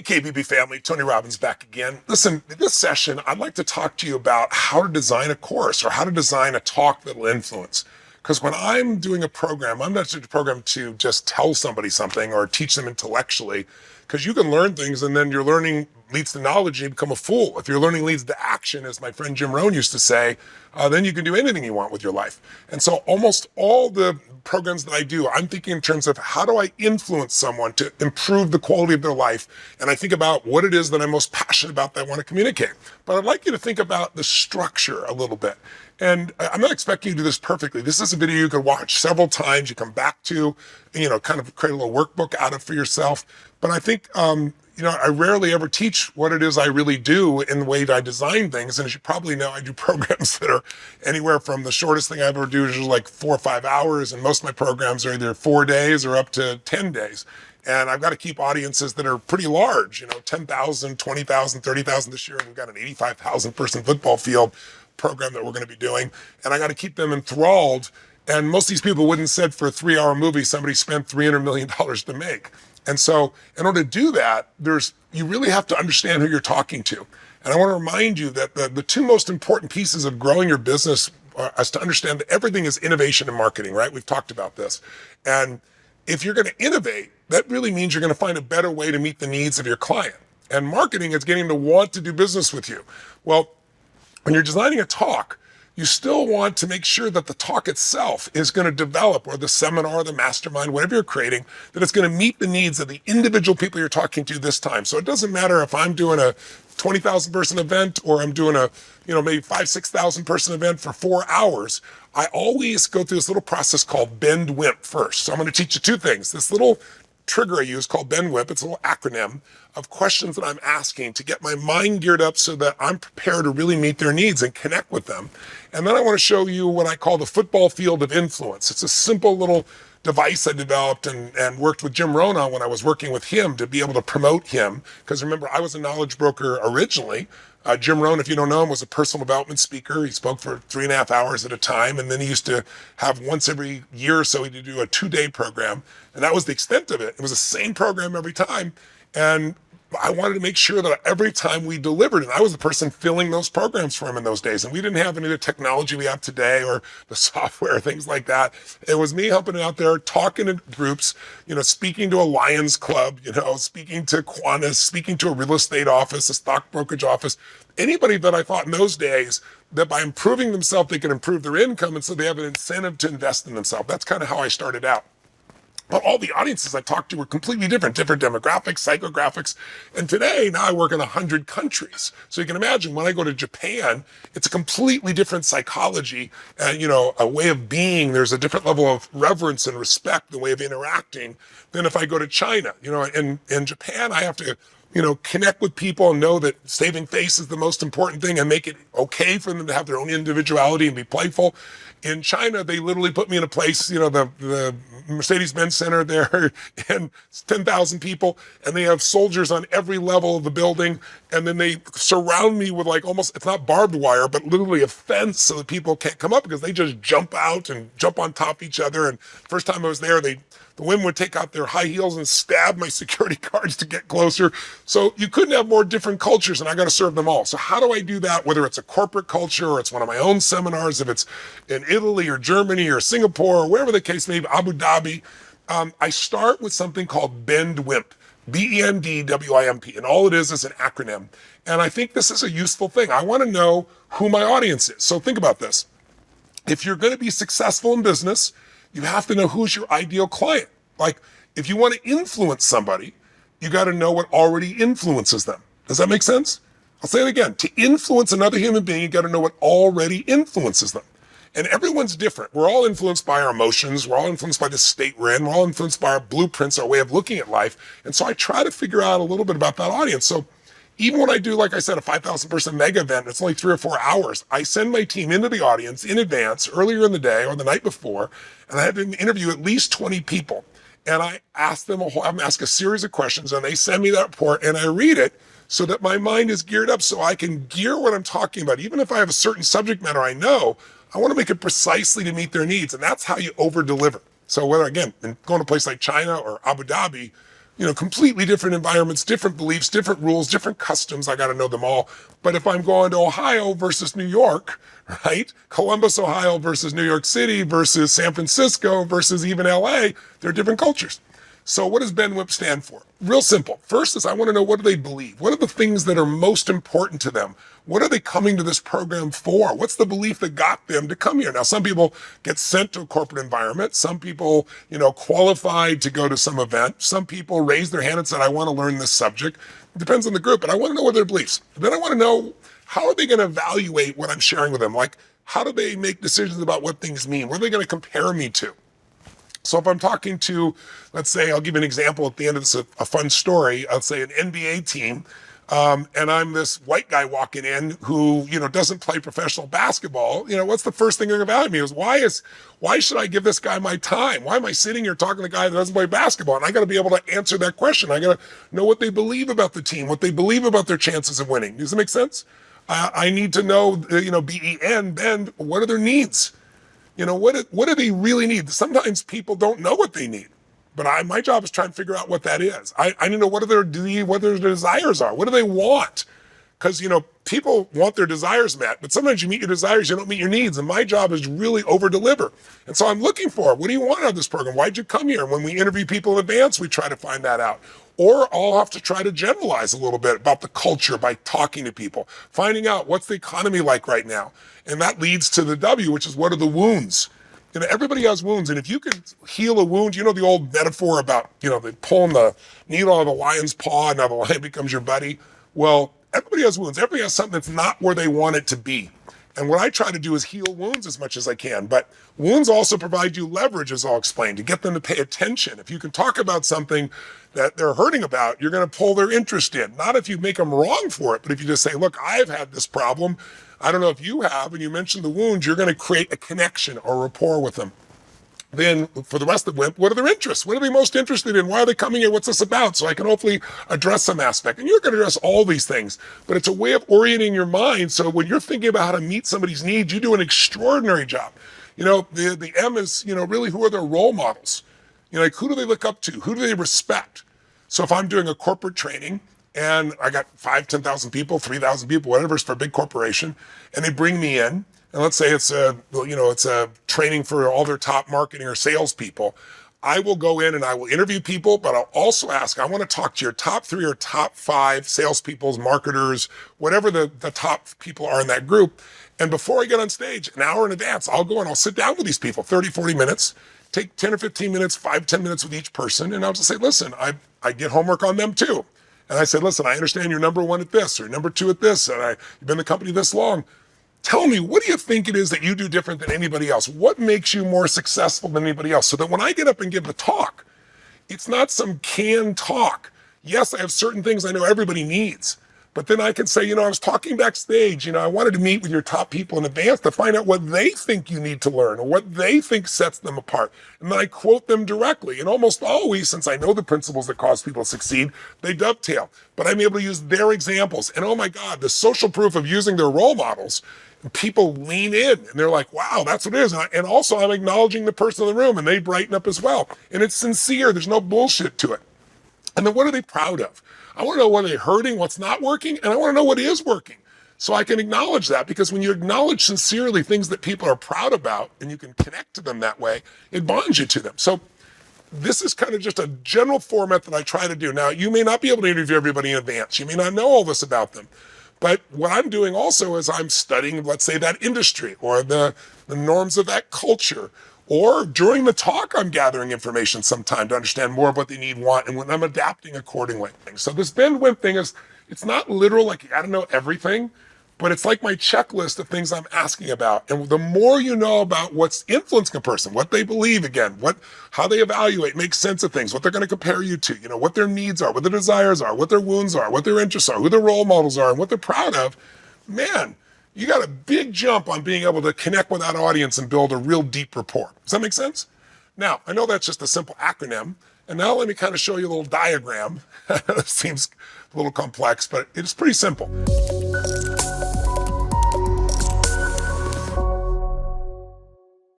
KBB family, Tony Robbins back again. Listen, in this session, I'd like to talk to you about how to design a course or how to design a talk that will influence. Because when I'm doing a program, I'm not doing a program to just tell somebody something or teach them intellectually, because you can learn things and then your learning leads to knowledge and you become a fool. If your learning leads to action, as my friend Jim Rohn used to say, then you can do anything you want with your life. And so almost all the programs that I do, I'm thinking in terms of how do I influence someone to improve the quality of their life? And I think about what it is that I'm most passionate about that I want to communicate. But I'd like you to think about the structure a little bit. And I'm not expecting you to do this perfectly. This is a video you can watch several times. You come back to, kind of create a little workbook out of for yourself. But I think, I rarely ever teach what it is I really do in the way that I design things. And as you probably know, I do programs that are anywhere from the shortest thing I ever do is like 4 or 5 hours. And most of my programs are either 4 days or up to 10 days. And I've got to keep audiences that are pretty large, 10,000, 20,000, 30,000 this year. We've got an 85,000 person football field program that we're going to be doing. And I got to keep them enthralled. And most of these people wouldn't said for a 3-hour movie, somebody spent $300 million to make. And so in order to do that, you really have to understand who you're talking to. And I want to remind you that the two most important pieces of growing your business is to understand that everything is innovation and marketing, right? We've talked about this. And if you're going to innovate, that really means you're going to find a better way to meet the needs of your client. And marketing is getting them to want to do business with you. Well, when you're designing a talk, you still want to make sure that the talk itself is going to develop, or the seminar, the mastermind, whatever you're creating, that it's going to meet the needs of the individual people you're talking to this time. So it doesn't matter if I'm doing a 20,000 person event or I'm doing a, maybe 5,000-6,000 person event for 4 hours. I always go through this little process called Bend WIMP first. So I'm going to teach you two things. This little trigger I use called Bend WIMP. It's a little acronym of questions that I'm asking to get my mind geared up so that I'm prepared to really meet their needs and connect with them. And then I want to show you what I call the football field of influence. It's a simple little device I developed and worked with Jim Rohn on when I was working with him to be able to promote him. Because remember, I was a knowledge broker originally. Jim Rohn, if you don't know him, was a personal development speaker. He spoke for 3.5 hours at a time. And then he used to have once every year or so, he'd do a 2-day program. And that was the extent of it. It was the same program every time. And I wanted to make sure that every time we delivered, and I was the person filling those programs for him in those days. And we didn't have any of the technology we have today or the software, things like that. It was me helping out there, talking to groups, speaking to a Lions Club, speaking to Qantas, speaking to a real estate office, a stock brokerage office, anybody that I thought in those days that by improving themselves, they could improve their income. And so they have an incentive to invest in themselves. That's kind of how I started out. But all the audiences I talked to were completely different demographics, psychographics. And today, now I work in 100 countries. So you can imagine when I go to Japan, it's a completely different psychology, a way of being. There's a different level of reverence and respect, the way of interacting, than if I go to China. In Japan, I have to, connect with people and know that saving face is the most important thing and make it okay for them to have their own individuality and be playful. In China, they literally put me in a place, the Mercedes-Benz Center there, and it's 10,000 people, and they have soldiers on every level of the building, and then they surround me with almost, it's not barbed wire, but literally a fence so that people can't come up because they just jump out and jump on top of each other. And first time I was there, the women would take out their high heels and stab my security guards to get closer. So you couldn't have more different cultures, and I got to serve them all. So how do I do that? Whether it's a corporate culture or it's one of my own seminars, if it's in Italy or Germany or Singapore or wherever the case may be, Abu Dhabi, I start with something called Bend WIMP, BENDWIMP, and all it is an acronym. And I think this is a useful thing. I want to know who my audience is. So think about this. If you're going to be successful in business, you have to know who's your ideal client. Like, if you want to influence somebody, you got to know what already influences them. Does that make sense? I'll say it again. To influence another human being, you got to know what already influences them. And everyone's different. We're all influenced by our emotions. We're all influenced by the state we're in. We're all influenced by our blueprints, our way of looking at life. And so I try to figure out a little bit about that audience. So even when I do, like I said, a 5,000 person mega event, it's only 3 or 4 hours, I send my team into the audience in advance, earlier in the day or the night before, and I have to interview at least 20 people. And I ask them, I'm asked a series of questions, and they send me that report, and I read it so that my mind is geared up so I can gear what I'm talking about. Even if I have a certain subject matter I know, I want to make it precisely to meet their needs. And that's how you over deliver. So whether, again, going to a place like China or Abu Dhabi, completely different environments, different beliefs, different rules, different customs. I got to know them all. But if I'm going to Ohio versus New York, right? Columbus, Ohio versus New York City versus San Francisco versus even LA, they're different cultures. So what does Ben Whip stand for? Real simple. First is I want to know, what do they believe? What are the things that are most important to them? What are they coming to this program for? What's the belief that got them to come here? Now, some people get sent to a corporate environment. Some people, qualified to go to some event. Some people raise their hand and said, I want to learn this subject. It depends on the group, but I want to know what their beliefs. Then I want to know, how are they going to evaluate what I'm sharing with them? Like, how do they make decisions about what things mean? What are they going to compare me to? So if I'm talking to, let's say, I'll give you an example at the end of this, a fun story. I'll say an NBA team, and I'm this white guy walking in who, doesn't play professional basketball. What's the first thing they're going to evaluate me is, why should I give this guy my time? Why am I sitting here talking to a guy that doesn't play basketball? And I got to be able to answer that question. I got to know what they believe about the team, what they believe about their chances of winning. Does that make sense? I need to know, Ben, what are their needs? What do they really need? Sometimes people don't know what they need, but my job is trying to figure out what that is. I need to know what their desires are. What do they want? Because, people want their desires met, but sometimes you meet your desires, you don't meet your needs. And my job is really over-deliver. And so I'm looking for, what do you want out of this program? Why'd you come here? And when we interview people in advance, we try to find that out. Or I'll have to try to generalize a little bit about the culture by talking to people, finding out what's the economy like right now. And that leads to the W, which is, what are the wounds? Everybody has wounds. And if you can heal a wound, the old metaphor about, they pulling the needle out of the lion's paw and now the lion becomes your buddy. Well, everybody has wounds. Everybody has something that's not where they want it to be. And what I try to do is heal wounds as much as I can. But wounds also provide you leverage, as I'll explain, to get them to pay attention. If you can talk about something that they're hurting about, you're going to pull their interest in. Not if you make them wrong for it, but if you just say, look, I've had this problem. I don't know if you have, and you mentioned the wounds, you're going to create a connection or rapport with them. Then for the rest of WIMP, what are their interests? What are they most interested in? Why are they coming here? What's this about? So I can hopefully address some aspect. And you're going to address all these things, but it's a way of orienting your mind. So when you're thinking about how to meet somebody's needs, you do an extraordinary job. The M is, really, who are their role models? Like, who do they look up to? Who do they respect? So if I'm doing a corporate training and I got 5,000, 10,000 people, 3,000 people, whatever, it's for a big corporation, and they bring me in, and let's say it's a training for all their top marketing or sales people. I will go in and I will interview people, but I'll also ask, I want to talk to your top 3 or top 5 salespeople, marketers, whatever the top people are in that group. And before I get on stage, an hour in advance, I'll go and I'll sit down with these people, 30, 40 minutes, take 10 or 15 minutes, 5, 10 minutes with each person. And I'll just say, listen, I get homework on them too. And I said, listen, I understand you're number 1 at this or number 2 at this, and you've been in the company this long. Tell me, what do you think it is that you do different than anybody else? What makes you more successful than anybody else? So that when I get up and give the talk, it's not some canned talk. Yes, I have certain things I know everybody needs, but then I can say, I was talking backstage, I wanted to meet with your top people in advance to find out what they think you need to learn or what they think sets them apart. And then I quote them directly. And almost always, since I know the principles that cause people to succeed, they dovetail. But I'm able to use their examples. And oh my God, the social proof of using their role models, people lean in and they're like, wow, that's what it is. And also I'm acknowledging the person in the room and they brighten up as well. And it's sincere. There's no bullshit to it. And then what are they proud of? I want to know what they're hurting, what's not working, and I want to know what is working. So I can acknowledge that, because when you acknowledge sincerely things that people are proud about and you can connect to them that way, it bonds you to them. So this is kind of just a general format that I try to do. Now, you may not be able to interview everybody in advance. You may not know all this about them. But what I'm doing also is I'm studying, let's say, that industry or the norms of that culture. Or during the talk, I'm gathering information sometime to understand more of what they need, want, and when I'm adapting accordingly. So this Ben Wimp thing it's not literal, like you got to know everything, but it's like my checklist of things I'm asking about. And the more you know about what's influencing a person, what they believe, again, how they evaluate, make sense of things, what they're going to compare you to, what their needs are, what their desires are, what their wounds are, what their interests are, who their role models are, and what they're proud of, man, you got a big jump on being able to connect with that audience and build a real deep rapport. Does that make sense? Now, I know that's just a simple acronym, and now let me kind of show you a little diagram. It seems a little complex, but it's pretty simple.